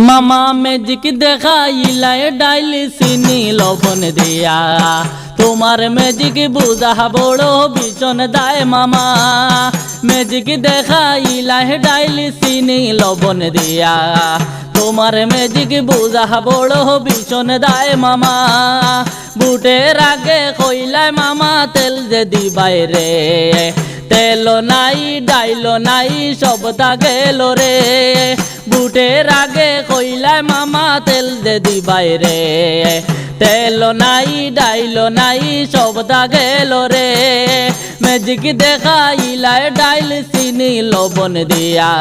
মামা ম্যাজিক দেখাইলায় ডাইল চিনি লবণ দিয়া তোমার ম্যাজিক বুঝা বড় ভীষণ দায় মামা ম্যাজিক দেখাইলায় ডাইল চিনি লবণ দিয়া তোমার ম্যাজিক বুঝা বড় ভীষণ দায় মামা বুটের আগে কইলায় মামা তেল যে দিবাই রে তেল নাই ডাইল নাই সব তা গেল রে বুটের আগে কইলায় মামা তেল দে দিবাই রে তেল নাই ডাইল নাই সব তা গেল রে ম্যাজিক দেখাইলায় ডাইল চিনি লবণ দিয়া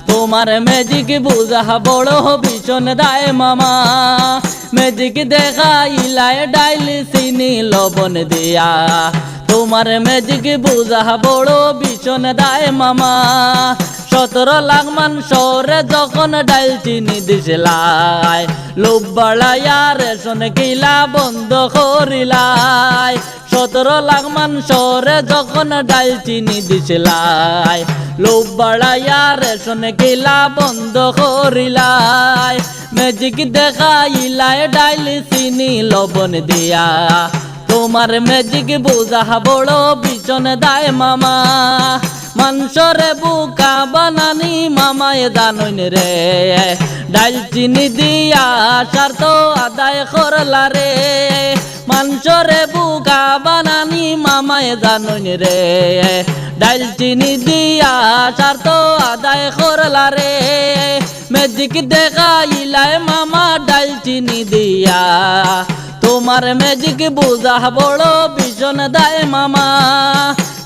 তোমার ম্যাজিক বুঝা বড় ভীষণ দায় মামা ম্যাজিক দেখাইলায় ডাইল চিনি লবণ দিয়া তোমার ম্যাজিক বুঝা বড় ভীষণ দায় মামা 17 লাখ মানুষরে যখন ডাইল চিনি দিছিলাই লোভ বাড়াইয়া রেশন কিলা বন্ধ করিলাই 17 লাখ মানুষরে যখন ডাইল চিনি দিছিলাই লোভ বাড়াইয়া রেশন কিলা বন্ধ করিলাই ম্যাজিক দেখাইলায় ডাইল চিনি লবণ দিয়া তোমার ম্যাজিক বুঝা বড় ভীষণ দায় মামা মানুষরে বুকা বানানি মামায় জানইন রে ডাইল চিনি দিয়া স্বার্থ আদায় করলা রে মানুষরে বুকা বানানি মামায় জানইন রে ডাইল চিনি দিয়া স্বার্থ আদায় করলা রে ম্যাজিক দেখাইলায় মামা ডাইল চিনি দিয়া তোমার ম্যাজিক বুঝা বড় ভীষণ দায় মামা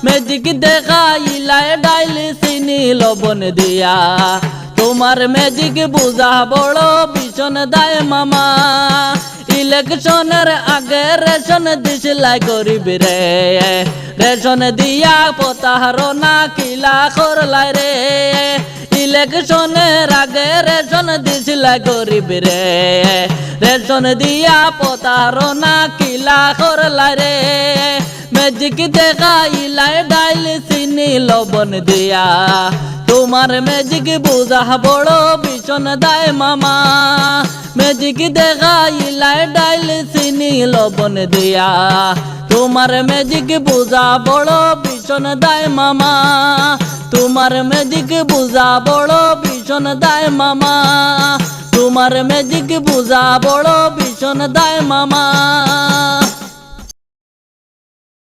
ম্যাজিক দেখাইলায় ডাইল চিনি লবণ দিয়া তোমার ম্যাজিক বুঝা বড় ভীষণ দায় মামা ইলেকশনের আগে রেশন দিছিলাই গরিব রে রেশন দিয়া প্রতারণা কিলা করলাই রে ইলেকশনের আগে রেশন দিছিলাই গরিব রে রেশন দিয়া প্রতারণা কিলা করলাই রে ম্যাজিক দেখাইলায় ডাইল চিনি লবণ দিয়া তোমার ম্যাজিক বুঝা বড় ভীষণ দায় মামা ম্যাজিক দেখাইলায় ডাইল চিনি লবণ দিয়া তোমার ম্যাজিক বুঝা বড় ভীষণ দায় মামা তোমার ম্যাজিক বুঝা বড় ভীষণ দায় মামা তোমার ম্যাজিক বুঝা বড় ভীষণ দায় মামা।